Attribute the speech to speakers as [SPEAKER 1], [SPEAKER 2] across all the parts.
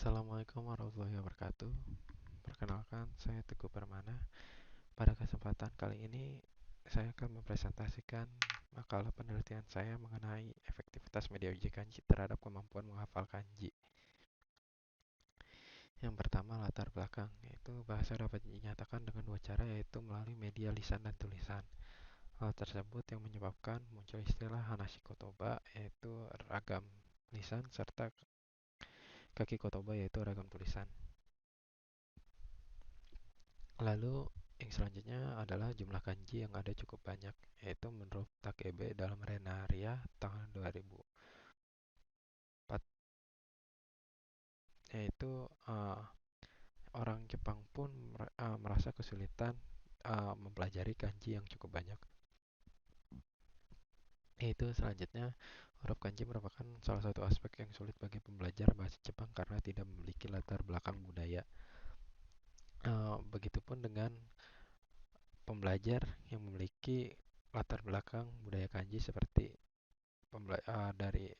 [SPEAKER 1] Assalamualaikum warahmatullahi wabarakatuh. Perkenalkan, saya Teguh Permana. Pada kesempatan kali ini, saya akan mempresentasikan makalah penelitian saya mengenai efektivitas media uji kanji terhadap kemampuan menghafal kanji. Yang pertama, latar belakang, yaitu bahasa dapat dinyatakan dengan dua cara, yaitu melalui media lisan dan tulisan. Hal tersebut yang menyebabkan muncul istilah Hanashi Kotoba, yaitu ragam lisan, serta Kaki Kotoba, yaitu ragam tulisan. Lalu yang selanjutnya adalah jumlah kanji yang ada cukup banyak, yaitu menurut Takebe dalam Renaria tahun 2004, yaitu orang Jepang pun merasa kesulitan mempelajari kanji yang cukup banyak. Yaitu selanjutnya, huruf kanji merupakan salah satu aspek yang sulit bagi pembelajar bahasa Jepang karena tidak memiliki latar belakang budaya. Begitupun dengan pembelajar yang memiliki latar belakang budaya kanji seperti dari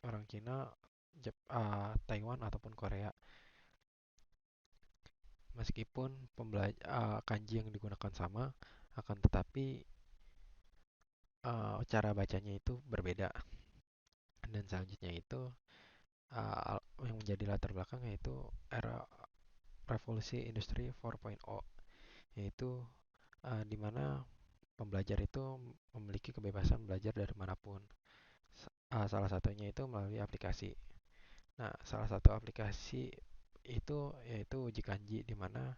[SPEAKER 1] orang Cina, Taiwan ataupun Korea. Meskipun kanji yang digunakan sama, akan tetapi cara bacanya itu berbeda. Dan selanjutnya itu yang menjadi latar belakang yaitu era revolusi industri 4.0, yaitu di mana pembelajar itu memiliki kebebasan belajar dari manapun. Salah satunya itu melalui aplikasi. Nah, salah satu aplikasi itu yaitu Uji Kanji, di mana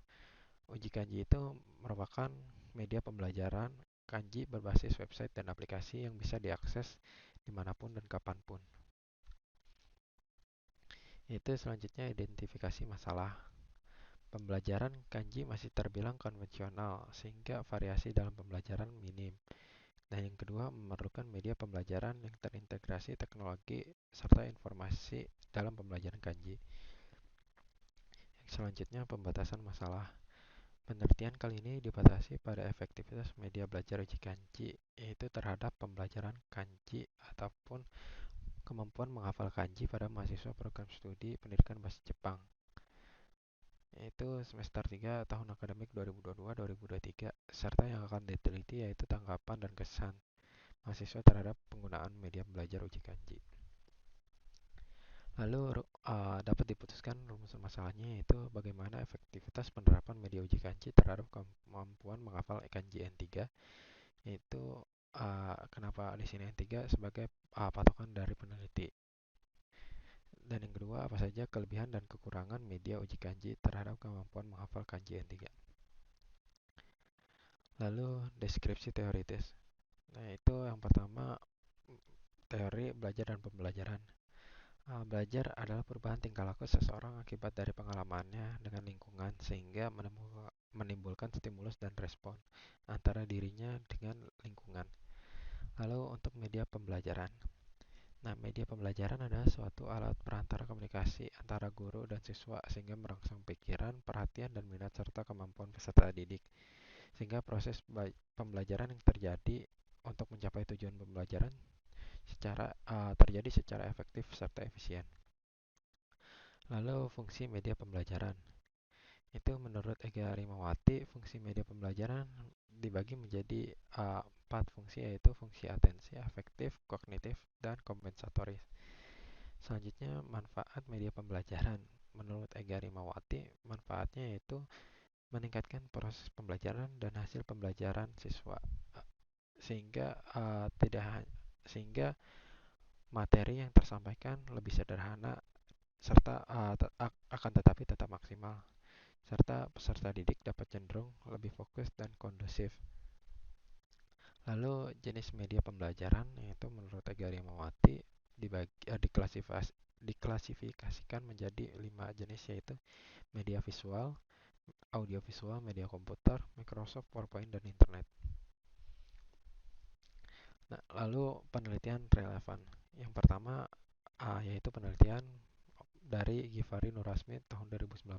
[SPEAKER 1] Uji Kanji itu merupakan media pembelajaran kanji berbasis website dan aplikasi yang bisa diakses dimanapun dan kapanpun. Itu selanjutnya identifikasi masalah. Pembelajaran kanji masih terbilang konvensional sehingga variasi dalam pembelajaran minim. Dan yang kedua, memerlukan media pembelajaran yang terintegrasi teknologi serta informasi dalam pembelajaran kanji. Yang selanjutnya, pembatasan masalah. Penelitian kali ini dibatasi pada efektivitas media belajar uji kanji, yaitu terhadap pembelajaran kanji ataupun kemampuan menghafal kanji pada mahasiswa program studi pendidikan bahasa Jepang, yaitu semester 3 tahun akademik 2022-2023, serta yang akan diteliti yaitu tanggapan dan kesan mahasiswa terhadap penggunaan media belajar uji kanji. Lalu dapat diputuskan rumusan masalahnya, yaitu bagaimana efektivitas penerapan media uji kanji terhadap kemampuan menghafal kanji N3, yaitu kenapa di sini N3 sebagai patokan dari peneliti. Dan yang kedua, apa saja kelebihan dan kekurangan media uji kanji terhadap kemampuan menghafal kanji N3. Lalu deskripsi teoritis. Nah, itu yang pertama, teori belajar dan pembelajaran. Belajar adalah perubahan tingkah laku seseorang akibat dari pengalamannya dengan lingkungan sehingga menimbulkan stimulus dan respon antara dirinya dengan lingkungan. Lalu untuk media pembelajaran. Nah, media pembelajaran adalah suatu alat perantara komunikasi antara guru dan siswa sehingga merangsang pikiran, perhatian, dan minat serta kemampuan peserta didik. Sehingga proses pembelajaran yang terjadi untuk mencapai tujuan pembelajaran terjadi secara efektif serta efisien. Lalu fungsi media pembelajaran. Itu menurut Ega Rimawati, fungsi media pembelajaran dibagi menjadi 4 fungsi, yaitu fungsi atensi, afektif, kognitif, dan kompensatoris. Selanjutnya, manfaat media pembelajaran. Menurut Ega Rimawati, manfaatnya yaitu meningkatkan proses pembelajaran dan hasil pembelajaran siswa sehingga sehingga materi yang tersampaikan lebih sederhana serta akan tetapi tetap maksimal, serta peserta didik dapat cenderung lebih fokus dan kondusif. Lalu jenis media pembelajaran, yaitu menurut Ega Rimawati diklasifikasikan menjadi 5 jenis, yaitu media visual, audiovisual, media komputer, Microsoft PowerPoint, dan internet. Nah, lalu penelitian relevan. Yang pertama yaitu penelitian dari Givari Nurasmit tahun 2019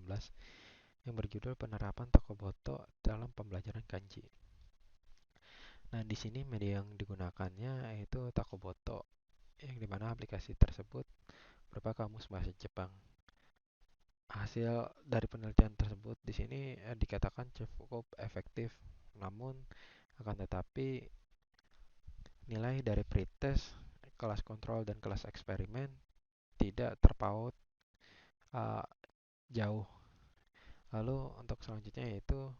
[SPEAKER 1] yang berjudul Penerapan Takoboto dalam Pembelajaran Kanji. Nah, di sini media yang digunakannya yaitu Takoboto, yang dimana aplikasi tersebut berupa kamus bahasa Jepang. Hasil dari penelitian tersebut di sini dikatakan cukup efektif, namun akan tetapi nilai dari pretest, kelas kontrol dan kelas eksperimen tidak terpaut uh, jauh. Lalu untuk selanjutnya yaitu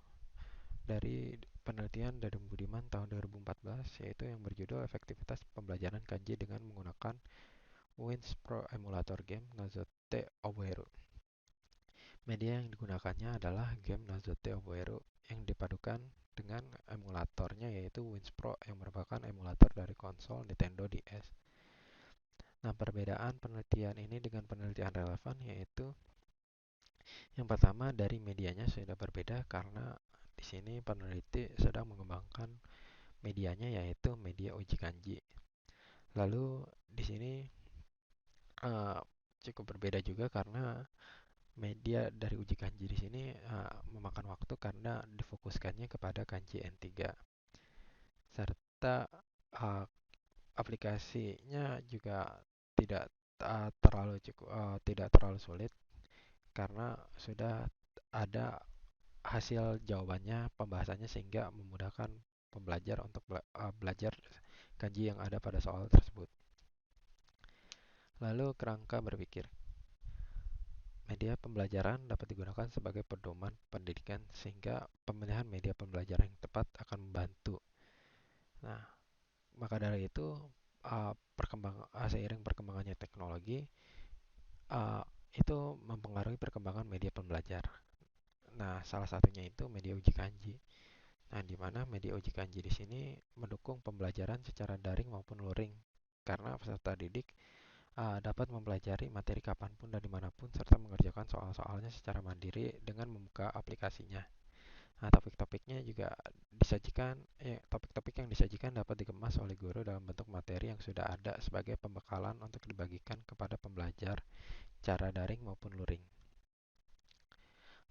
[SPEAKER 1] dari penelitian dari Budiman tahun 2014 yaitu yang berjudul efektivitas pembelajaran kanji dengan menggunakan Wins Pro Emulator Game Nazote Oboeru. Media yang digunakannya adalah game Nazote Oboeru yang dipadukan dengan emulatornya yaitu Wins Pro yang merupakan emulator dari konsol Nintendo DS. Nah, perbedaan penelitian ini dengan penelitian relevan yaitu yang pertama dari medianya sudah berbeda karena di sini peneliti sedang mengembangkan medianya yaitu media uji kanji. Lalu di sini uh, cukup berbeda juga karena media dari uji kanji di sini memakan waktu karena difokuskannya kepada kanji N3 serta uh, aplikasinya juga tidak tidak terlalu sulit karena sudah ada hasil jawabannya pembahasannya sehingga memudahkan pembelajar untuk belajar kanji yang ada pada soal tersebut. Lalu kerangka berpikir. Media pembelajaran dapat digunakan sebagai pedoman pendidikan sehingga pemilihan media pembelajaran yang tepat akan membantu. Nah, maka dari itu seiring perkembangannya teknologi uh, itu mempengaruhi perkembangan media pembelajar. Nah, salah satunya itu media uji kanji. Nah, di mana media uji kanji di sini mendukung pembelajaran secara daring maupun luring karena peserta didik dapat mempelajari materi kapanpun dan dimanapun serta mengerjakan soal-soalnya secara mandiri dengan membuka aplikasinya. Nah, topik-topiknya juga topik-topik yang disajikan dapat dikemas oleh guru dalam bentuk materi yang sudah ada sebagai pembekalan untuk dibagikan kepada pembelajar cara daring maupun luring.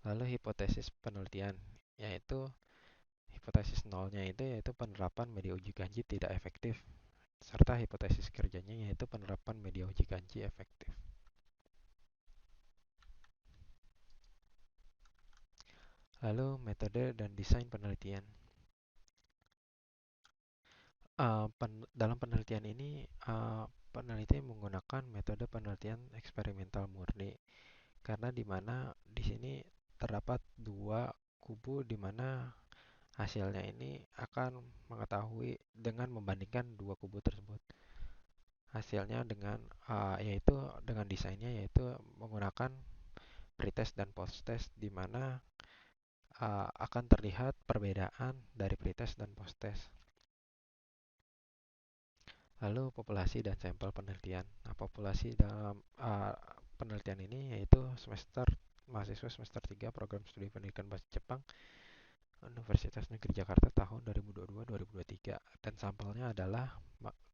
[SPEAKER 1] Lalu hipotesis penelitian, yaitu hipotesis nolnya itu yaitu penerapan media uji kanji tidak efektif, serta hipotesis kerjanya yaitu penerapan media uji kanji efektif. Lalu metode dan desain penelitian. Dalam penelitian ini, peneliti menggunakan metode penelitian eksperimental murni karena di mana di sini terdapat dua kubu di mana hasilnya ini akan mengetahui dengan membandingkan dua kubu tersebut. Hasilnya dengan yaitu dengan desainnya yaitu menggunakan pretest dan posttest di mana akan terlihat perbedaan dari pretest dan posttest. Lalu populasi dan sampel penelitian. Nah, populasi dalam penelitian ini yaitu mahasiswa semester 3 program studi pendidikan bahasa Jepang Universitas Negeri Jakarta tahun 2022-2023 dan sampelnya adalah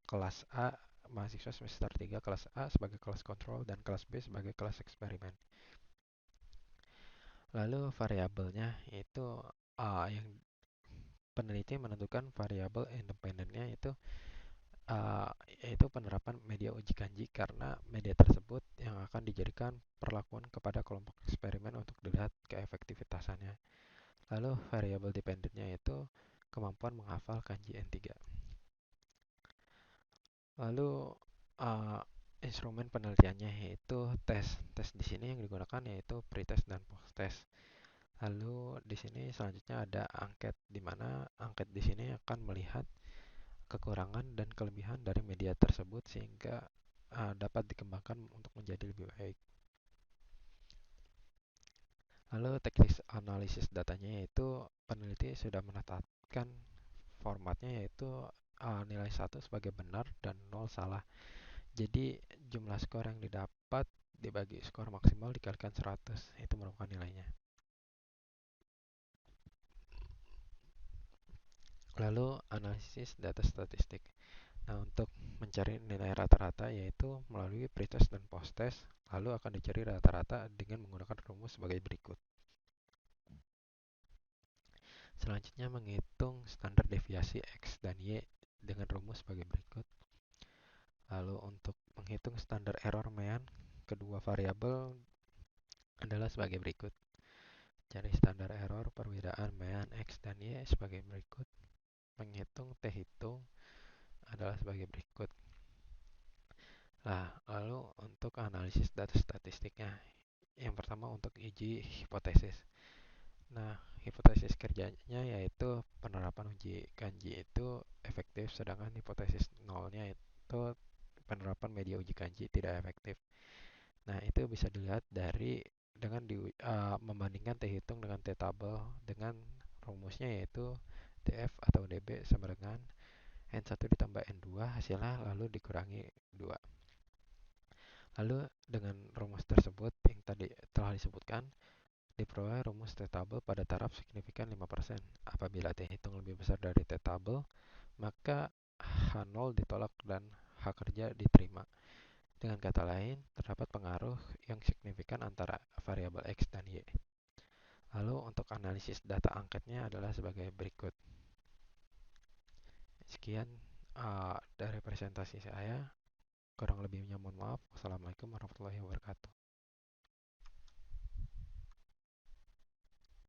[SPEAKER 1] kelas A mahasiswa semester 3 kelas A sebagai kelas kontrol dan kelas B sebagai kelas eksperimen. Lalu variabelnya yaitu yang peneliti menentukan variabel independennya uh, yaitu penerapan media uji kanji karena media tersebut yang akan dijadikan perlakuan kepada kelompok eksperimen untuk dilihat keefektivitasannya. Lalu variabel dependennya itu kemampuan menghafal kanji N3. Lalu uh, instrumen penelitiannya yaitu tes. Tes di sini yang digunakan yaitu pretest dan posttest. Lalu di sini selanjutnya ada angket di mana angket di sini akan melihat kekurangan dan kelebihan dari media tersebut sehingga dapat dikembangkan untuk menjadi lebih baik. Lalu teknis analisis datanya yaitu peneliti sudah menetapkan formatnya yaitu nilai 1 sebagai benar dan 0 salah. Jadi jumlah skor yang didapat dibagi skor maksimal dikalikan 100, itu merupakan nilainya. Lalu analisis data statistik. Nah, untuk mencari nilai rata-rata yaitu melalui pretest dan posttest, lalu akan dicari rata-rata dengan menggunakan rumus sebagai berikut. Selanjutnya menghitung standar deviasi X dan Y dengan rumus sebagai berikut. Lalu untuk menghitung standar error mean kedua variabel adalah sebagai berikut. Cari standar error perbedaan mean X dan Y sebagai berikut. Menghitung T hitung adalah sebagai berikut. Nah, lalu untuk analisis data statistiknya. Yang pertama untuk uji hipotesis. Nah, hipotesis kerjanya yaitu penerapan uji kanji itu efektif, sedangkan hipotesis nolnya itu penerapan media uji kanji tidak efektif. Nah, itu bisa dilihat dari dengan membandingkan T hitung dengan T tabel dengan rumusnya yaitu DF atau DB sama dengan N1 ditambah N2 hasilnya lalu dikurangi 2. Lalu dengan rumus tersebut yang tadi telah disebutkan, diperoleh rumus T-tabel pada taraf signifikan 5%. Apabila T hitung lebih besar dari T-tabel, maka H0 ditolak dan H kerja diterima. Dengan kata lain, terdapat pengaruh yang signifikan antara variabel X dan Y. Lalu untuk analisis data angketnya adalah sebagai berikut. Sekian dari presentasi saya. Kurang lebihnya mohon maaf. Wassalamualaikum warahmatullahi wabarakatuh.